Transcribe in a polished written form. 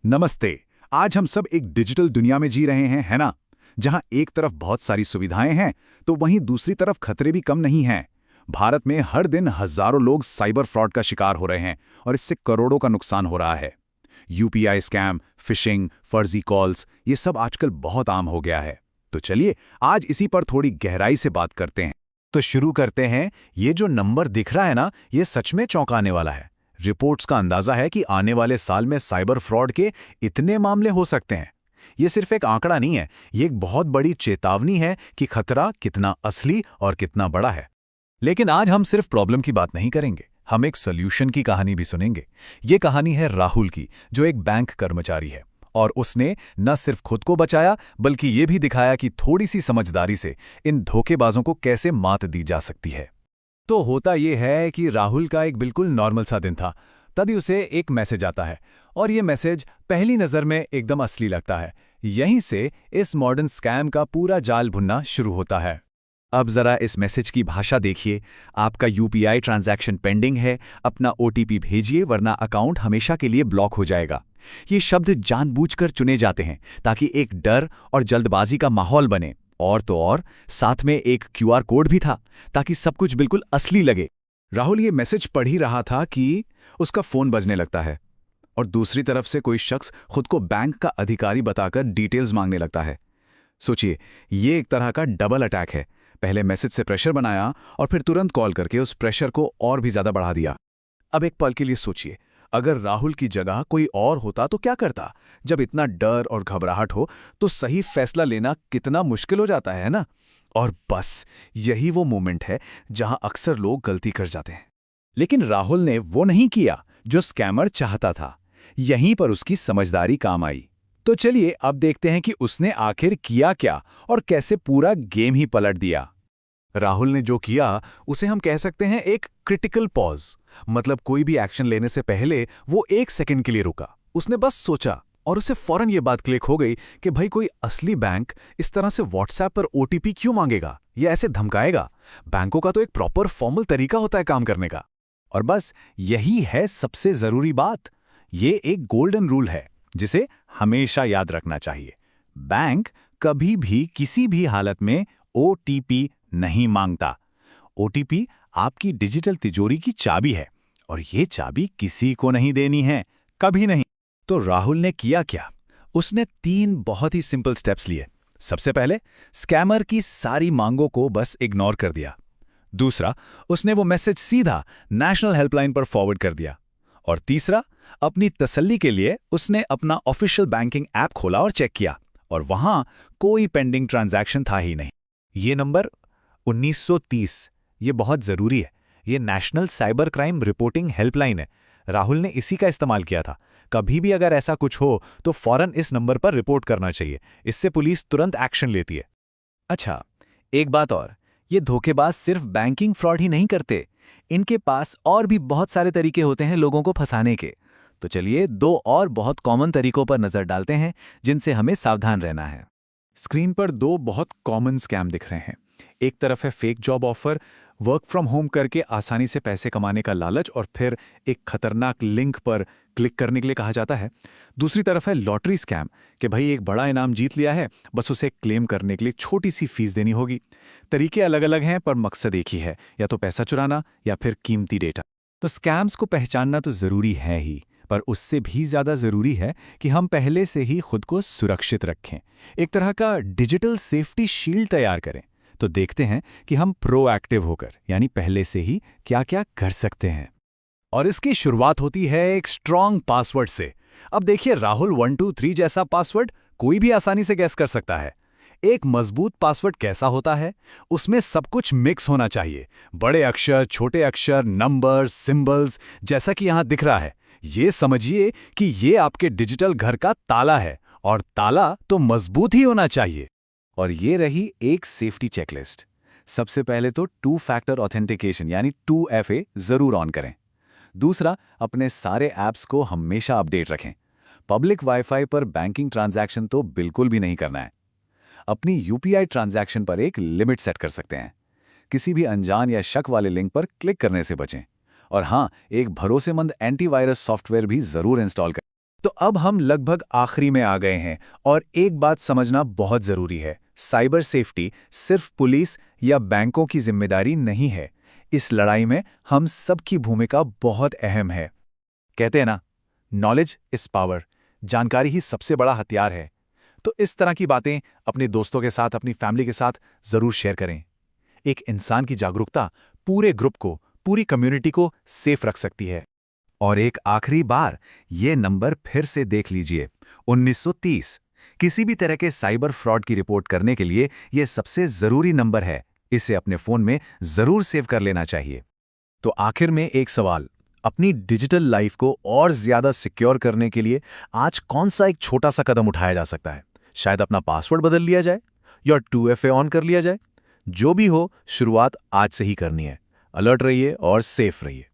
नमस्ते। आज हम सब एक डिजिटल दुनिया में जी रहे हैं, है ना? जहां एक तरफ बहुत सारी सुविधाएं हैं, तो वहीं दूसरी तरफ खतरे भी कम नहीं हैं। भारत में हर दिन हजारों लोग साइबर फ्रॉड का शिकार हो रहे हैं और इससे करोड़ों का नुकसान हो रहा है। यूपीआई स्कैम, फिशिंग, फर्जी कॉल्स, ये सब आजकल बहुत आम हो गया है। तो चलिए आज इसी पर थोड़ी गहराई से बात करते हैं। तो शुरू करते हैं। ये जो नंबर दिख रहा है ना, ये सच में चौंकाने वाला है। रिपोर्ट्स का अंदाजा है कि आने वाले साल में साइबर फ्रॉड के इतने मामले हो सकते हैं। ये सिर्फ एक आंकड़ा नहीं है, ये एक बहुत बड़ी चेतावनी है कि खतरा कितना असली और कितना बड़ा है। लेकिन आज हम सिर्फ प्रॉब्लम की बात नहीं करेंगे, हम एक सॉल्यूशन की कहानी भी सुनेंगे। ये कहानी है राहुल की, जो एक बैंक कर्मचारी है और उसने न सिर्फ खुद को बचाया बल्कि ये भी दिखाया कि थोड़ी सी समझदारी से इन धोखेबाजों को कैसे मात दी जा सकती है। तो होता यह है कि राहुल का एक बिल्कुल नॉर्मल सा दिन था। तभी उसे एक मैसेज आता है और ये मैसेज पहली नज़र में एकदम असली लगता है। यहीं से इस मॉडर्न स्कैम का पूरा जाल भुनना शुरू होता है। अब जरा इस मैसेज की भाषा देखिए। आपका यूपीआई ट्रांजैक्शन पेंडिंग है, अपना ओटीपी भेजिए वरना अकाउंट हमेशा के लिए ब्लॉक हो जाएगा। ये शब्द जानबूझकर चुने जाते हैं ताकि एक डर और जल्दबाजी का माहौल बने। और तो और साथ में एक क्यूआर कोड भी था ताकि सब कुछ बिल्कुल असली लगे। राहुल ये मैसेज पढ़ ही रहा था कि उसका फोन बजने लगता है और दूसरी तरफ से कोई शख्स खुद को बैंक का अधिकारी बताकर डिटेल्स मांगने लगता है। सोचिए, ये एक तरह का डबल अटैक है। पहले मैसेज से प्रेशर बनाया और फिर तुरंत कॉल करके उस प्रेशर को और भी ज्यादा बढ़ा दिया। अब एक पल के लिए सोचिए, अगर राहुल की जगह कोई और होता तो क्या करता? जब इतना डर और घबराहट हो तो सही फैसला लेना कितना मुश्किल हो जाता है ना? और बस यही वो मोमेंट है जहां अक्सर लोग गलती कर जाते हैं। लेकिन राहुल ने वो नहीं किया जो स्कैमर चाहता था। यहीं पर उसकी समझदारी काम आई। तो चलिए अब देखते हैं कि उसने आखिर किया क्या और कैसे पूरा गेम ही पलट दिया। राहुल ने जो किया उसे हम कह सकते हैं एक क्रिटिकल पॉज। मतलब कोई भी एक्शन लेने से पहले वो एक सेकंड के लिए रुका। उसने बस सोचा और उसे फौरन ये बात क्लिक हो गई कि भाई कोई असली बैंक इस तरह से व्हाट्सएप पर ओटीपी क्यों मांगेगा या ऐसे धमकाएगा। बैंकों का तो एक प्रॉपर फॉर्मल तरीका होता है काम करने का। और बस यही है सबसे जरूरी बात। ये एक गोल्डन रूल है जिसे हमेशा याद रखना चाहिए। बैंक कभी भी किसी भी हालत में ओटीपी नहीं मांगता। ओटीपी आपकी डिजिटल तिजोरी की चाबी है और ये चाबी किसी को नहीं देनी है, कभी नहीं। तो राहुल ने किया क्या? उसने 3 बहुत ही सिंपल स्टेप्स लिए। सबसे पहले, स्कैमर की सारी मांगों को बस इग्नोर कर दिया। दूसरा, उसने वो मैसेज सीधा नेशनल हेल्पलाइन पर फॉरवर्ड कर दिया। और तीसरा, अपनी तसल्ली के लिए उसने अपना ऑफिशियल बैंकिंग ऐप खोला और चेक किया और वहां कोई पेंडिंग ट्रांजैक्शन था ही नहीं। ये नंबर 1930, ये बहुत ज़रूरी है। ये national cyber crime reporting helpline है। राहुल ने इसी का इस्तेमाल किया था। कभी भी अगर ऐसा कुछ हो तो फौरन इस नंबर पर रिपोर्ट करना चाहिए। इससे पुलिस तुरंत एक्शन लेती है। अच्छा, एक बात और, ये धोखेबाज सिर्फ बैंकिंग फ्रॉड ही नहीं करते। इनके पास और भी बहुत सारे तरीके होते हैं लोगों को फंसाने के। तो चलिए 2 और बहुत कॉमन तरीकों पर नज़र डालते हैं जिनसे हमें सावधान रहना है। स्क्रीन पर 2 बहुत कॉमन स्कैम दिख रहे हैं। एक तरफ है fake job offer, work from home करके आसानी से पैसे कमाने का लालच और फिर एक खतरनाक लिंक पर क्लिक करने के लिए कहा जाता है। दूसरी तरफ है लॉटरी स्कैम कि भाई एक बड़ा इनाम जीत लिया है, बस उसे क्लेम करने के लिए छोटी सी फीस देनी होगी। तरीके अलग अलग हैं पर मकसद एक ही है, या तो पैसा चुराना या फिर कीमती डेटा। तो स्कैम्स को पहचानना तो ज़रूरी है ही, पर उससे भी ज़्यादा ज़रूरी है कि हम पहले से ही खुद को सुरक्षित रखें। एक तरह का डिजिटल सेफ्टी शील्ड तैयार करें। तो देखते हैं कि हम प्रोएक्टिव होकर यानी पहले से ही क्या क्या कर सकते हैं। और इसकी शुरुआत होती है एक स्ट्रॉन्ग पासवर्ड से। अब देखिए, राहुल 123 जैसा पासवर्ड कोई भी आसानी से गैस कर सकता है। एक मजबूत पासवर्ड कैसा होता है? उसमें सब कुछ मिक्स होना चाहिए। बड़े अक्षर, छोटे अक्षर, नंबर्स, सिंबल्स, जैसा कि यहां दिख रहा है। ये समझिए कि ये आपके डिजिटल घर का ताला है और ताला तो मजबूत ही होना चाहिए। और ये रही एक सेफ्टी चेकलिस्ट। सबसे पहले तो 2 फैक्टर ऑथेंटिकेशन यानी 2FA जरूर ऑन करें। दूसरा, अपने सारे ऐप्स को हमेशा अपडेट रखें। पब्लिक वाईफाई पर बैंकिंग ट्रांजैक्शन तो बिल्कुल भी नहीं करना है। अपनी यूपीआई ट्रांजैक्शन पर एक लिमिट सेट कर सकते हैं। किसी भी अनजान या शक वाले लिंक पर क्लिक करने से बचें। और हाँ, एक भरोसेमंद एंटीवायरस सॉफ्टवेयर भी जरूर इंस्टॉल करें। तो अब हम लगभग आखिरी में आ गए हैं और एक बात समझना बहुत ज़रूरी है। साइबर सेफ्टी सिर्फ पुलिस या बैंकों की जिम्मेदारी नहीं है। इस लड़ाई में हम सबकी भूमिका बहुत अहम है। कहते हैं ना, नॉलेज इज पावर। जानकारी ही सबसे बड़ा हथियार है। तो इस तरह की बातें अपने दोस्तों के साथ, अपनी फैमिली के साथ ज़रूर शेयर करें। एक इंसान की जागरूकता पूरे ग्रुप को, पूरी कम्युनिटी को सेफ रख सकती है। और एक आखिरी बार ये नंबर फिर से देख लीजिए, 1930। किसी भी तरह के साइबर फ्रॉड की रिपोर्ट करने के लिए यह सबसे ज़रूरी नंबर है। इसे अपने फ़ोन में ज़रूर सेव कर लेना चाहिए। तो आखिर में एक सवाल, अपनी डिजिटल लाइफ को और ज़्यादा सिक्योर करने के लिए आज कौन सा एक छोटा सा कदम उठाया जा सकता है? शायद अपना पासवर्ड बदल लिया जाए या 2FA ऑन कर लिया जाए। जो भी हो, शुरुआत आज से ही करनी है। अलर्ट रहिए और सेफ रहिए।